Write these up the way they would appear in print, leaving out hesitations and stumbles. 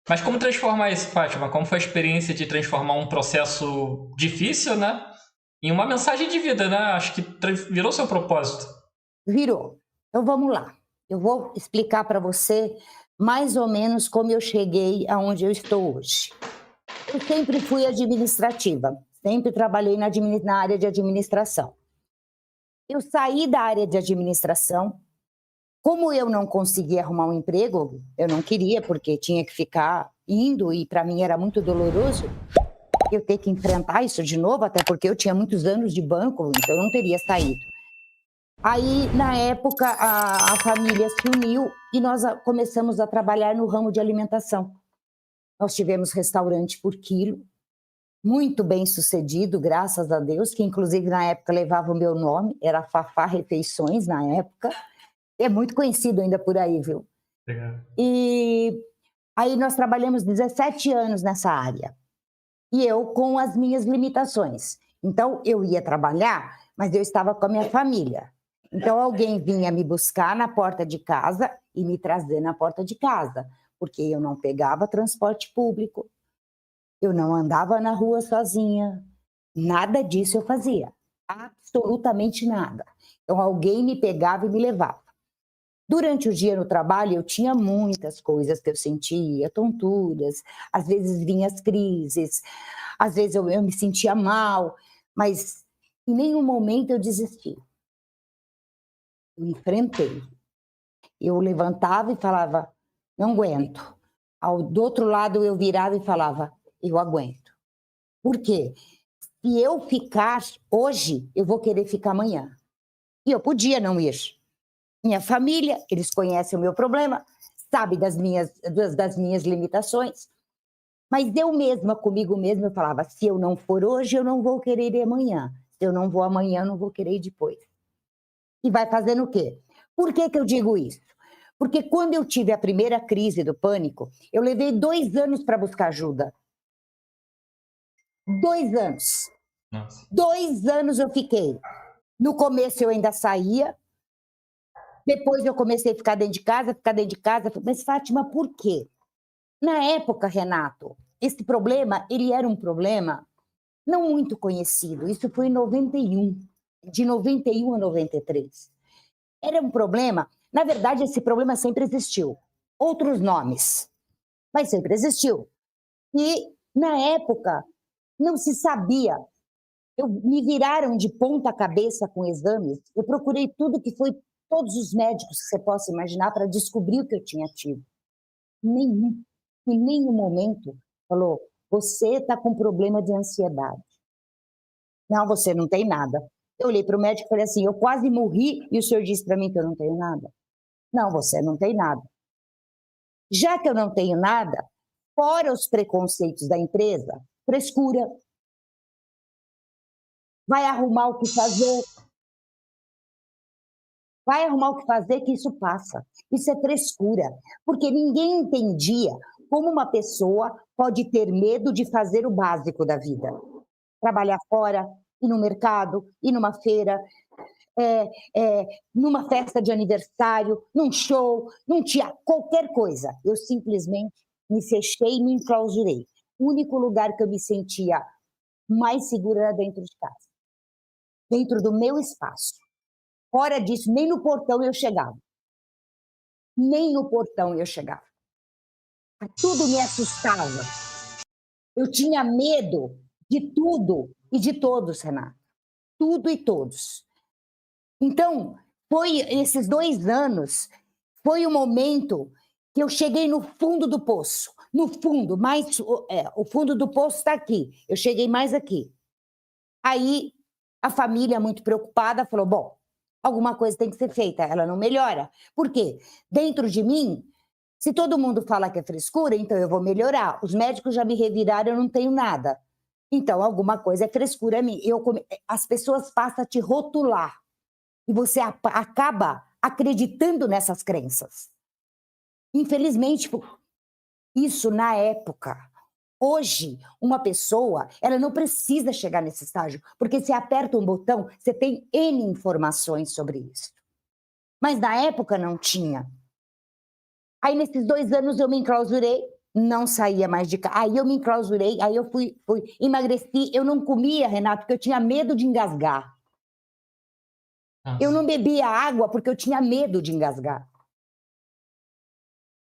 Mas como transformar isso, Fátima? Como foi a experiência de transformar um processo difícil, né, em uma mensagem de vida, né? Acho que virou seu propósito. Virou. Então vamos lá. Eu vou explicar para você mais ou menos como eu cheguei aonde eu estou hoje. Eu sempre fui administrativa, sempre trabalhei na área de administração. Eu saí da área de administração, como eu não conseguia arrumar um emprego, eu não queria, porque tinha que ficar indo e para mim era muito doloroso eu ter que enfrentar isso de novo, até porque eu tinha muitos anos de banco, então eu não teria saído. Aí, na época, a família se uniu e nós começamos a trabalhar no ramo de alimentação. Nós tivemos restaurante por quilo, muito bem sucedido, graças a Deus, que inclusive na época levava o meu nome, era Fafá Refeições na época. É muito conhecido ainda por aí, viu? Legal. E aí nós trabalhamos 17 anos nessa área. E eu com as minhas limitações. Então, eu ia trabalhar, mas eu estava com a minha família. Então, alguém vinha me buscar na porta de casa e me trazer na porta de casa, porque eu não pegava transporte público, eu não andava na rua sozinha, nada disso eu fazia, absolutamente nada. Então, alguém me pegava e me levava. Durante o dia no trabalho, eu tinha muitas coisas que eu sentia, tonturas, às vezes vinham as crises, às vezes eu me sentia mal, mas em nenhum momento eu desisti. Eu enfrentei. Eu levantava e falava, não aguento. Do outro lado eu virava e falava, eu aguento. Por quê? Se eu ficar hoje, eu vou querer ficar amanhã. E eu podia não ir. Minha família, eles conhecem o meu problema, sabem das minhas limitações, mas eu mesma, comigo mesma, eu falava, se eu não for hoje, eu não vou querer ir amanhã. Se eu não vou amanhã, eu não vou querer ir depois. E vai fazendo o quê? Por que que eu digo isso? Porque quando eu tive a primeira crise do pânico, eu levei 2 anos para buscar ajuda. 2 anos. Nossa. 2 anos eu fiquei. No começo eu ainda saía, depois eu comecei a ficar dentro de casa, mas Fátima, por quê? Na época, Renato, esse problema, ele era um problema não muito conhecido, isso foi em 91, de 91 a 93. Era um problema, na verdade, esse problema sempre existiu, outros nomes, mas sempre existiu. E, na época, não se sabia, me viraram de ponta cabeça com exames, eu procurei tudo que foi, todos os médicos que você possa imaginar para descobrir o que eu tinha tido. Nenhum, em nenhum momento falou, você está com problema de ansiedade. Não, você não tem nada. Eu olhei para o médico e falei assim, eu quase morri e o senhor disse para mim que eu não tenho nada. Não, você não tem nada. Já que eu não tenho nada, fora os preconceitos da empresa, frescura, vai arrumar o que fazer, vai arrumar o que fazer que isso passa. Isso é frescura, porque ninguém entendia como uma pessoa pode ter medo de fazer o básico da vida. Trabalhar fora, ir no mercado, ir numa feira, numa festa de aniversário, num show, num teatro, qualquer coisa. Eu simplesmente me fechei e me enclausurei. O único lugar que eu me sentia mais segura era dentro de casa, dentro do meu espaço. Fora disso, nem no portão eu chegava. Nem no portão eu chegava. Tudo me assustava. Eu tinha medo de tudo e de todos, Renato. Tudo e todos. Então, foi esses 2 anos, foi o momento que eu cheguei no fundo do poço. No fundo, o fundo do poço está aqui. Eu cheguei mais aqui. Aí, a família, muito preocupada, falou, bom, alguma coisa tem que ser feita, ela não melhora. Por quê? Dentro de mim, se todo mundo fala que é frescura, então eu vou melhorar. Os médicos já me reviraram, eu não tenho nada. Então, alguma coisa é frescura minha. As pessoas passam a te rotular. E você acaba acreditando nessas crenças. Infelizmente, isso na época. Hoje, uma pessoa, ela não precisa chegar nesse estágio, porque você aperta um botão, você tem N informações sobre isso. Mas na época não tinha. Aí, nesses 2 anos, eu me enclausurei, não saía mais de casa. Aí eu me enclausurei, aí eu fui emagreci. Eu não comia, Renato, porque eu tinha medo de engasgar. Eu Nossa, não bebia água porque eu tinha medo de engasgar.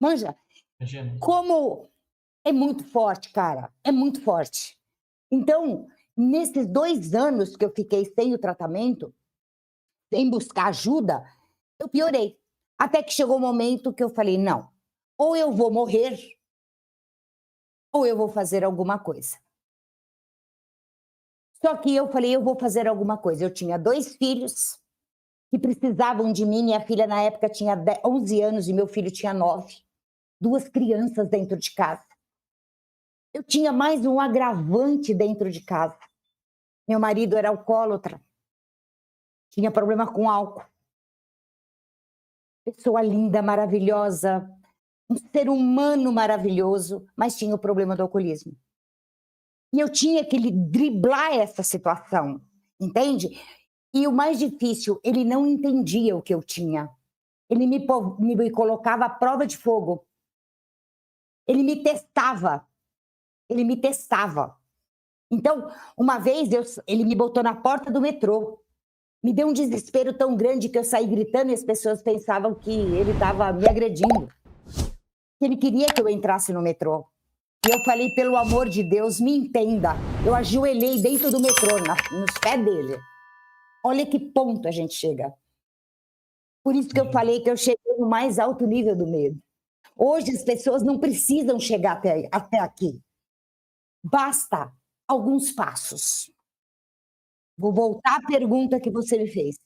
Manja, imagina. como é muito forte, cara, é muito forte. Então, nesses 2 anos que eu fiquei sem o tratamento, sem buscar ajuda, eu piorei. Até que chegou o momento que eu falei: não, ou eu vou morrer, ou eu vou fazer alguma coisa. Só que eu falei: eu vou fazer alguma coisa. Eu tinha 2 filhos que precisavam de mim. Minha filha, na época, tinha 11 anos e meu filho tinha 9. 2 crianças dentro de casa. Eu tinha mais um agravante dentro de casa. Meu marido era alcoólatra, tinha problema com álcool. Pessoa linda, maravilhosa, um ser humano maravilhoso, mas tinha o problema do alcoolismo. E eu tinha que driblar essa situação, entende? E o mais difícil, ele não entendia o que eu tinha. Ele me colocava à prova de fogo. Ele me testava. Ele me testava. Então, uma vez ele me botou na porta do metrô. Me deu um desespero tão grande que eu saí gritando e as pessoas pensavam que ele estava me agredindo. Que ele queria que eu entrasse no metrô. E eu falei: pelo amor de Deus, me entenda. Eu ajoelhei dentro do metrô, nos pés dele. Olha que ponto a gente chega. Por isso que eu falei que eu cheguei no mais alto nível do medo. Hoje as pessoas não precisam chegar até aqui. Basta alguns passos. Vou voltar à pergunta que você me fez.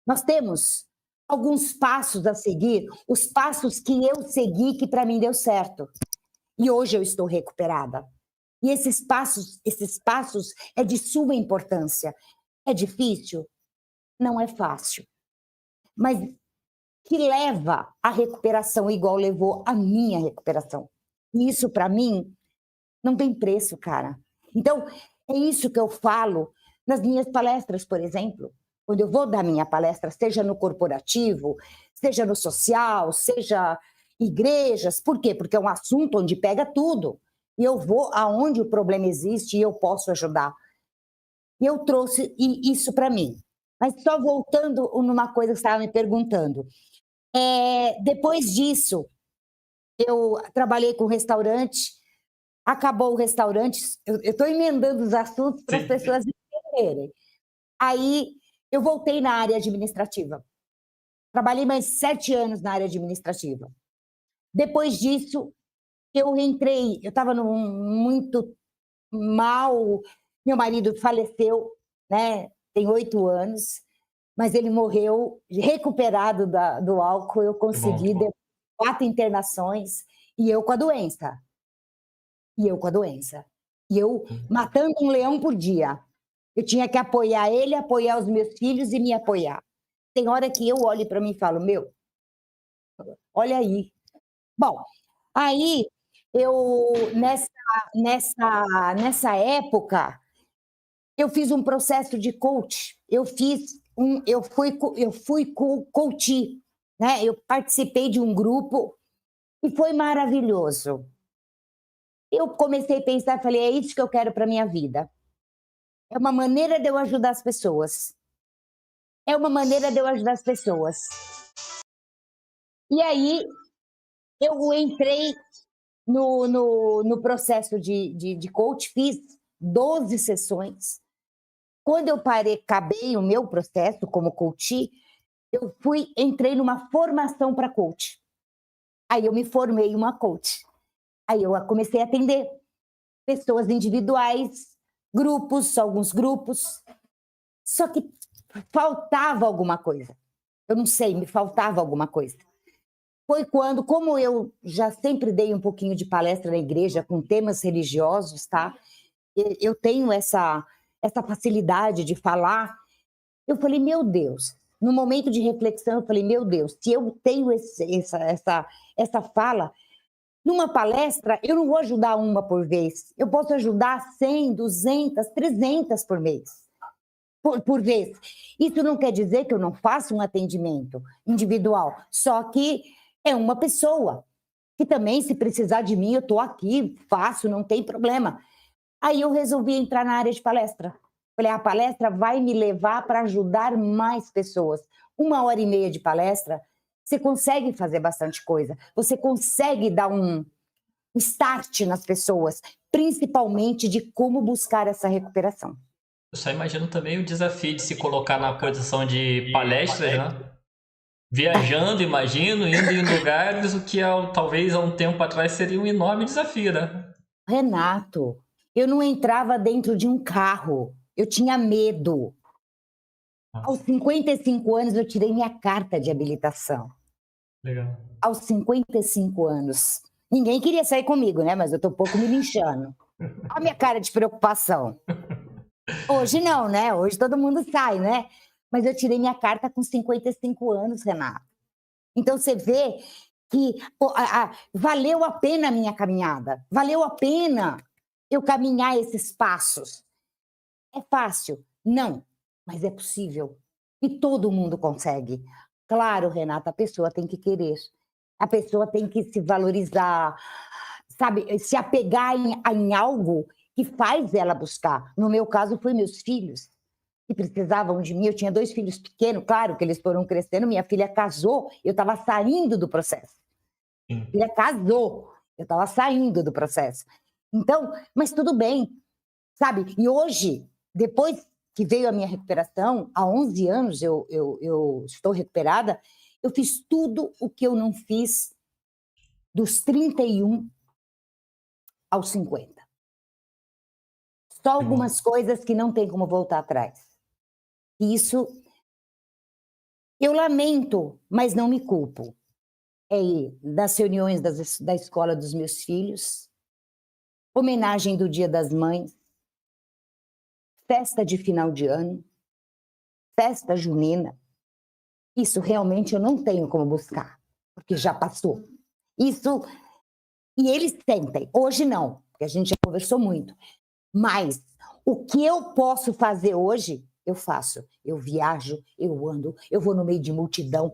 Nós temos alguns passos a seguir, os passos que eu segui que para mim deu certo. E hoje eu estou recuperada. E esses passos é de suma importância. É difícil? Não é fácil. Mas que leva à recuperação igual levou a minha recuperação. E isso para mim não tem preço, cara. Então, é isso que eu falo nas minhas palestras, por exemplo. Quando eu vou dar minha palestra, seja no corporativo, seja no social, seja igrejas. Por quê? Porque é um assunto onde pega tudo. E eu vou aonde o problema existe e eu posso ajudar. E eu trouxe isso para mim. Mas só voltando numa coisa que você estava me perguntando. Depois disso, eu trabalhei com restaurante. Acabou o restaurante, eu estou emendando os assuntos para as Sim. pessoas entenderem. Aí eu voltei na área administrativa. Trabalhei mais 7 anos na área administrativa. Depois disso, eu entrei, eu estava muito mal, meu marido faleceu, né? Tem 8 anos, mas ele morreu recuperado do álcool. Eu Que bom, consegui, que bom. 4 internações, e eu com a doença. E eu matando um leão por dia. Eu tinha que apoiar ele, apoiar os meus filhos e me apoiar. Tem hora que eu olho para mim e falo: meu, olha aí. Bom, aí eu, nessa época, eu fiz um processo de coach. Eu fui coach, né? Eu participei de um grupo e foi maravilhoso. Eu comecei a pensar, falei: é isso que eu quero para minha vida. É uma maneira de eu ajudar as pessoas. É uma maneira de eu ajudar as pessoas. E aí, eu entrei no processo de coach, fiz 12 sessões. Quando eu acabei o meu processo como coach, entrei numa formação para coach. Aí eu me formei uma coach. Aí eu comecei a atender pessoas individuais, alguns grupos. Só que faltava alguma coisa. Eu não sei, me faltava alguma coisa. Foi quando, como eu já sempre dei um pouquinho de palestra na igreja com temas religiosos, tá? Eu tenho essa facilidade de falar. Eu falei: meu Deus, no momento de reflexão, eu falei: meu Deus, se eu tenho essa fala, numa palestra, eu não vou ajudar uma por vez. Eu posso ajudar 100, 200, 300 por mês. Por vez. Isso não quer dizer que eu não faça um atendimento individual, só que é uma pessoa. que também, se precisar de mim, eu estou aqui, faço, não tem problema. Aí eu resolvi entrar na área de palestra. Falei, a palestra vai me levar para ajudar mais pessoas. 1h30 de palestra, você consegue fazer bastante coisa. Você consegue dar um start nas pessoas, principalmente de como buscar essa recuperação. Eu só imagino também o desafio de se colocar na posição de palestras, né? Viajando, imagino, indo em lugares, o que talvez há um tempo atrás seria um enorme desafio, né? Renato, eu não entrava dentro de um carro, eu tinha medo. Aos 55 anos, eu tirei minha carta de habilitação. Legal. Aos 55 anos. Ninguém queria sair comigo, né? Mas eu tô um pouco me linchando. Olha a minha cara de preocupação. Hoje não, né? Hoje todo mundo sai, né? Mas eu tirei minha carta com 55 anos, Renato. Então você vê que valeu a pena a minha caminhada. Valeu a pena eu caminhar esses passos. É fácil? Não, mas é possível. E todo mundo consegue. Claro, Renata, a pessoa tem que querer. A pessoa tem que se valorizar, sabe? Se apegar em algo que faz ela buscar. No meu caso, foi meus filhos, que precisavam de mim. Eu tinha 2 filhos pequenos, claro que eles foram crescendo. Minha filha casou, eu estava saindo do processo. Minha filha casou, eu estava saindo do processo. Então, mas tudo bem, sabe? E hoje, depois que veio a minha recuperação, há 11 anos eu estou recuperada, eu fiz tudo o que eu não fiz dos 31 aos 50. Só algumas coisas que não tem como voltar atrás. Isso eu lamento, mas não me culpo. É ir das reuniões da escola dos meus filhos, homenagem do Dia das Mães, festa de final de ano, festa junina. Isso realmente eu não tenho como buscar, porque já passou. Isso, e eles sentem. Hoje não, porque a gente já conversou muito. Mas o que eu posso fazer hoje, eu faço. Eu viajo, eu ando, eu vou no meio de multidão.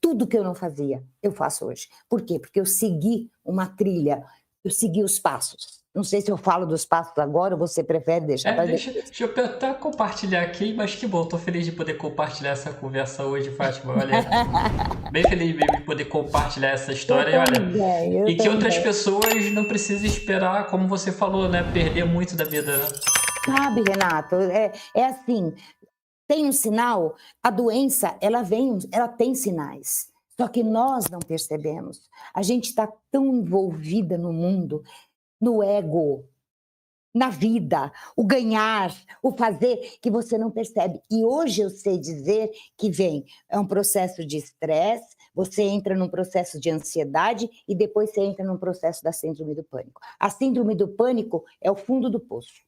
Tudo que eu não fazia, eu faço hoje. Por quê? Porque eu segui uma trilha, eu segui os passos. Não sei se eu falo dos passos agora ou você prefere deixar para Deixa eu até compartilhar aqui, mas que bom, tô feliz de poder compartilhar essa conversa hoje, Fátima. Olha, bem feliz de poder compartilhar essa história. E que outras pessoas não precisem esperar, como você falou, né? Perder muito da vida, né? Sabe, Renato, é assim, tem um sinal, a doença, ela tem sinais. Só que nós não percebemos. A gente está tão envolvida no mundo, no ego, na vida, o ganhar, o fazer, que você não percebe. E hoje eu sei dizer que é um processo de estresse, você entra num processo de ansiedade e depois você entra num processo da síndrome do pânico. A síndrome do pânico é o fundo do poço.